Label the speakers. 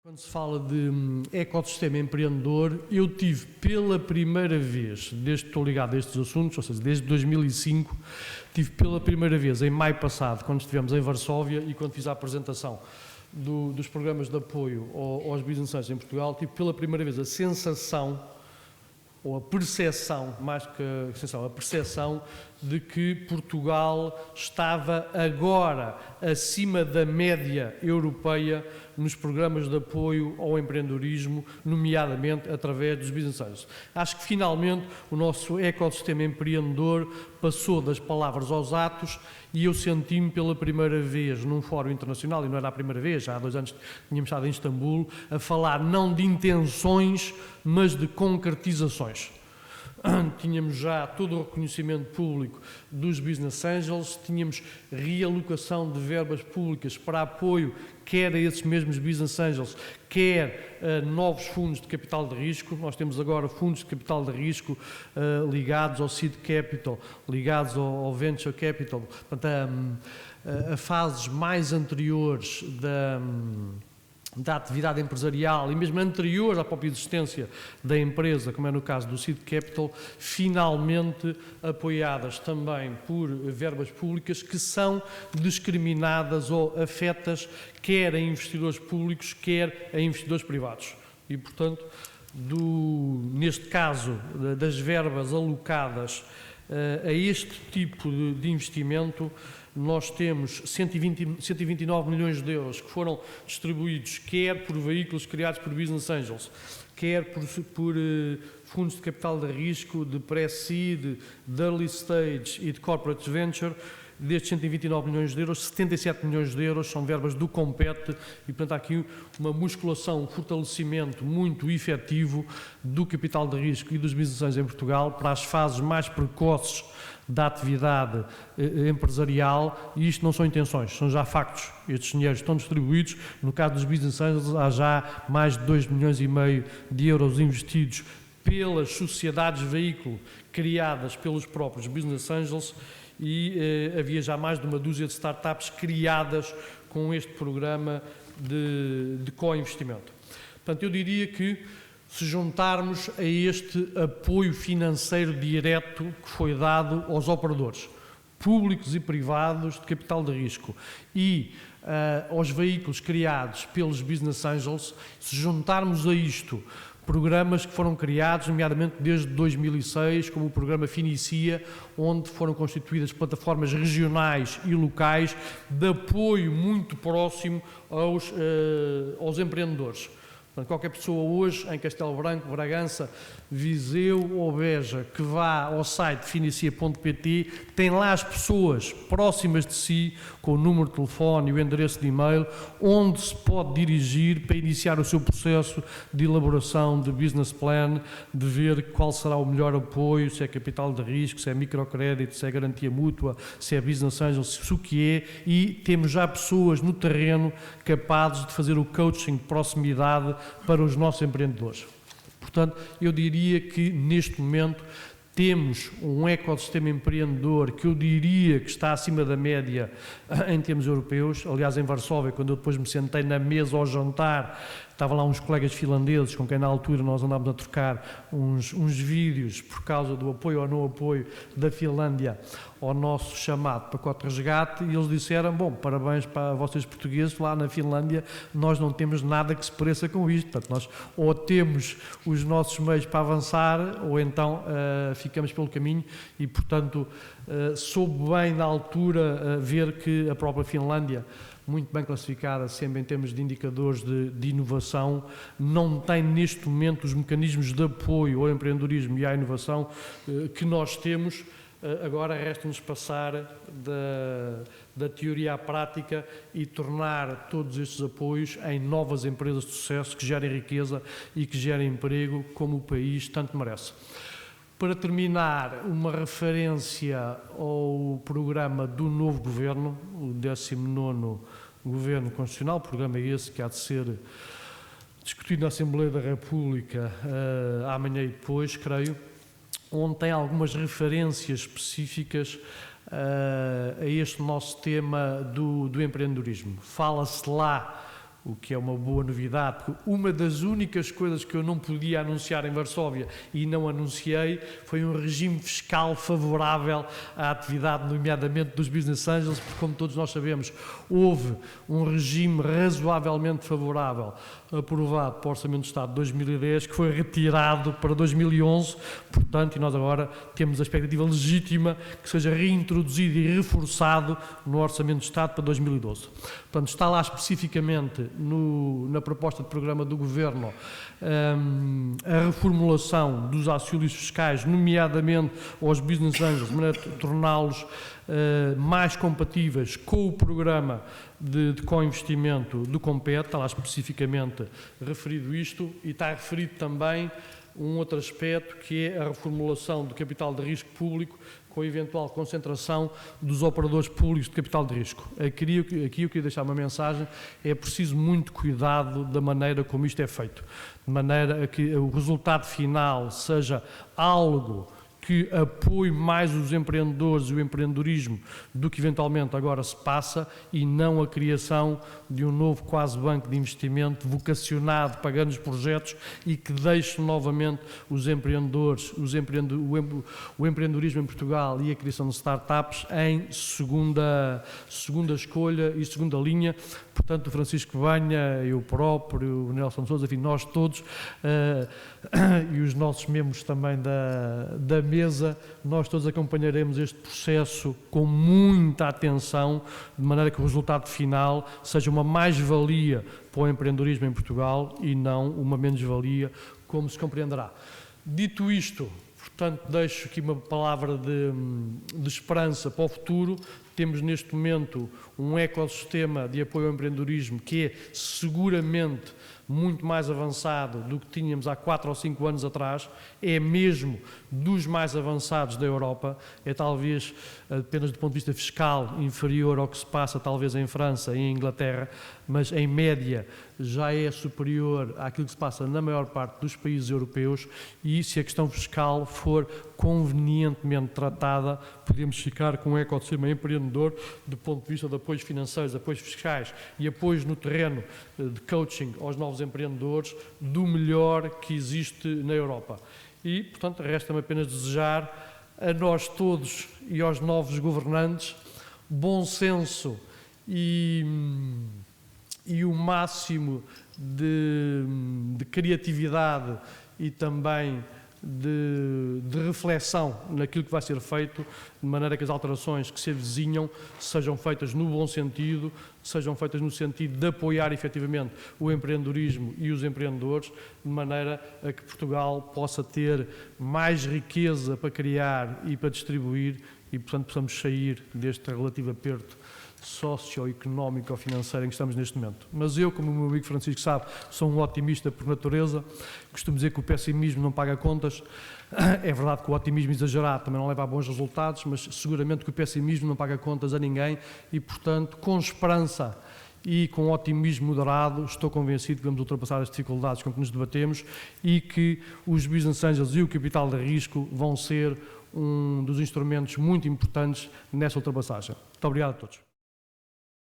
Speaker 1: Quando se fala de ecossistema empreendedor, eu tive pela primeira vez, desde que estou ligado a estes assuntos, ou seja, desde 2005, tive pela primeira vez, em maio passado, quando estivemos em Varsóvia e quando fiz a apresentação dos programas de apoio aos business angels em Portugal, tive pela primeira vez a sensação, ou a percepção, mais que a sensação, a percepção de que Portugal estava agora acima da média europeia nos programas de apoio ao empreendedorismo, nomeadamente através dos business angels. Acho que finalmente o nosso ecossistema empreendedor passou das palavras aos atos e eu senti-me pela primeira vez num fórum internacional, e não era a primeira vez, já há 2 anos tínhamos estado em Istambul, a falar não de intenções, mas de concretizações. Tínhamos já todo o reconhecimento público dos business angels, tínhamos realocação de verbas públicas para apoio quer a esses mesmos business angels, quer a novos fundos de capital de risco. Nós temos agora fundos de capital de risco ligados ao seed capital, ligados ao venture capital, portanto, a fases mais anteriores da atividade empresarial e mesmo anterior à própria existência da empresa, como é no caso do Seed Capital, finalmente apoiadas também por verbas públicas que são discriminadas ou afetas quer a investidores públicos, quer a investidores privados. E, portanto, neste caso das verbas alocadas a este tipo de investimento, nós temos 129 milhões de euros que foram distribuídos quer por veículos criados por business angels, quer por fundos de capital de risco, de pré-seed, de early stage e de corporate venture. Destes 129 milhões de euros, 77 milhões de euros são verbas do Compete e, portanto, há aqui uma musculação, um fortalecimento muito efetivo do capital de risco e dos business angels em Portugal para as fases mais precoces da atividade empresarial, e isto não são intenções, são já factos. Estes dinheiros estão distribuídos. No caso dos business angels, há já mais de 2,5 milhões de euros investidos pelas sociedades veículo criadas pelos próprios business angels e havia já mais de uma dúzia de startups criadas com este programa de co-investimento. Portanto, eu diria que se juntarmos a este apoio financeiro direto que foi dado aos operadores públicos e privados de capital de risco e aos veículos criados pelos business angels, se juntarmos a isto programas que foram criados, nomeadamente desde 2006, como o programa Finicia, onde foram constituídas plataformas regionais e locais de apoio muito próximo aos empreendedores. Portanto, qualquer pessoa hoje em Castelo Branco, Bragança, Viseu ou Beja que vá ao site finicia.pt tem lá as pessoas próximas de si, com o número de telefone e o endereço de e-mail, onde se pode dirigir para iniciar o seu processo de elaboração de business plan, de ver qual será o melhor apoio, se é capital de risco, se é microcrédito, se é garantia mútua, se é business angel, se o que é, e temos já pessoas no terreno capazes de fazer o coaching de proximidade para os nossos empreendedores. Portanto, eu diria que neste momento temos um ecossistema empreendedor que eu diria que está acima da média em termos europeus. Aliás, em Varsóvia, quando eu depois me sentei na mesa ao jantar, estavam lá uns colegas finlandeses com quem na altura nós andámos a trocar uns vídeos por causa do apoio ou não apoio da Finlândia ao nosso chamado pacote de resgate, e eles disseram: bom, parabéns para vocês portugueses, lá na Finlândia nós não temos nada que se pareça com isto. Portanto, nós ou temos os nossos meios para avançar ou então ficamos pelo caminho, e portanto soube bem na altura ver que a própria Finlândia, muito bem classificada sempre em termos de indicadores de inovação, não tem neste momento os mecanismos de apoio ao empreendedorismo e à inovação que nós temos. Agora resta-nos passar da teoria à prática e tornar todos estes apoios em novas empresas de sucesso que gerem riqueza e que gerem emprego, como o país tanto merece. Para terminar, uma referência ao programa do novo Governo, o 19º Governo Constitucional, programa esse que há de ser discutido na Assembleia da República amanhã e depois, creio, onde tem algumas referências específicas a este nosso tema do empreendedorismo. Fala-se lá o que é uma boa novidade, porque uma das únicas coisas que eu não podia anunciar em Varsóvia e não anunciei foi um regime fiscal favorável à atividade, nomeadamente dos Business Angels, porque, como todos nós sabemos, houve um regime razoavelmente favorável aprovado para o Orçamento do Estado de 2010, que foi retirado para 2011, portanto, e nós agora temos a expectativa legítima que seja reintroduzido e reforçado no Orçamento do Estado para 2012. Portanto, está lá especificamente na proposta de programa do Governo a reformulação dos auxílios fiscais, nomeadamente aos Business Angels, de maneira a torná-los mais compatíveis com o programa de co-investimento do Compete. Está lá especificamente referido isto, e está referido também um outro aspecto, que é a reformulação do capital de risco público com a eventual concentração dos operadores públicos de capital de risco. Aqui eu queria deixar uma mensagem: é preciso muito cuidado da maneira como isto é feito, de maneira a que o resultado final seja algo que apoie mais os empreendedores e o empreendedorismo do que eventualmente agora se passa, e não a criação de um novo quase banco de investimento vocacionado para grandes projetos e que deixe novamente os empreendedores, o empreendedorismo em Portugal e a criação de startups em segunda escolha e segunda linha. Portanto, o Francisco Banha, eu próprio, o Nelson Sousa, enfim, nós todos, e os nossos membros também da mesa, nós todos acompanharemos este processo com muita atenção, de maneira que o resultado final seja uma mais-valia para o empreendedorismo em Portugal e não uma menos-valia, como se compreenderá. Dito isto, portanto, deixo aqui uma palavra de esperança para o futuro. Temos neste momento um ecossistema de apoio ao empreendedorismo que é seguramente muito mais avançado do que tínhamos há 4 ou 5 anos atrás, é mesmo dos mais avançados da Europa, é talvez, apenas do ponto de vista fiscal, inferior ao que se passa talvez em França e em Inglaterra, mas em média já é superior àquilo que se passa na maior parte dos países europeus, e se a questão fiscal for convenientemente tratada, podemos ficar com um ecossistema empreendedor do ponto de vista de apoios financeiros, apoios fiscais e apoios no terreno de coaching aos novos empreendedores, do melhor que existe na Europa. E, portanto, resta-me apenas desejar a nós todos e aos novos governantes bom senso e o máximo de criatividade e também de reflexão naquilo que vai ser feito, de maneira que as alterações que se avizinham sejam feitas no bom sentido, sejam feitas no sentido de apoiar efetivamente o empreendedorismo e os empreendedores, de maneira a que Portugal possa ter mais riqueza para criar e para distribuir e, portanto, possamos sair deste relativo aperto socioeconómico ou financeiro em que estamos neste momento. Mas eu, como o meu amigo Francisco sabe, sou um otimista por natureza. Costumo dizer que o pessimismo não paga contas. É verdade que o otimismo exagerado também não leva a bons resultados, mas seguramente que o pessimismo não paga contas a ninguém e, portanto, com esperança e com otimismo moderado, estou convencido que vamos ultrapassar as dificuldades com que nos debatemos e que os Business Angels e o capital de risco vão ser um dos instrumentos muito importantes nessa ultrapassagem. Muito obrigado a todos.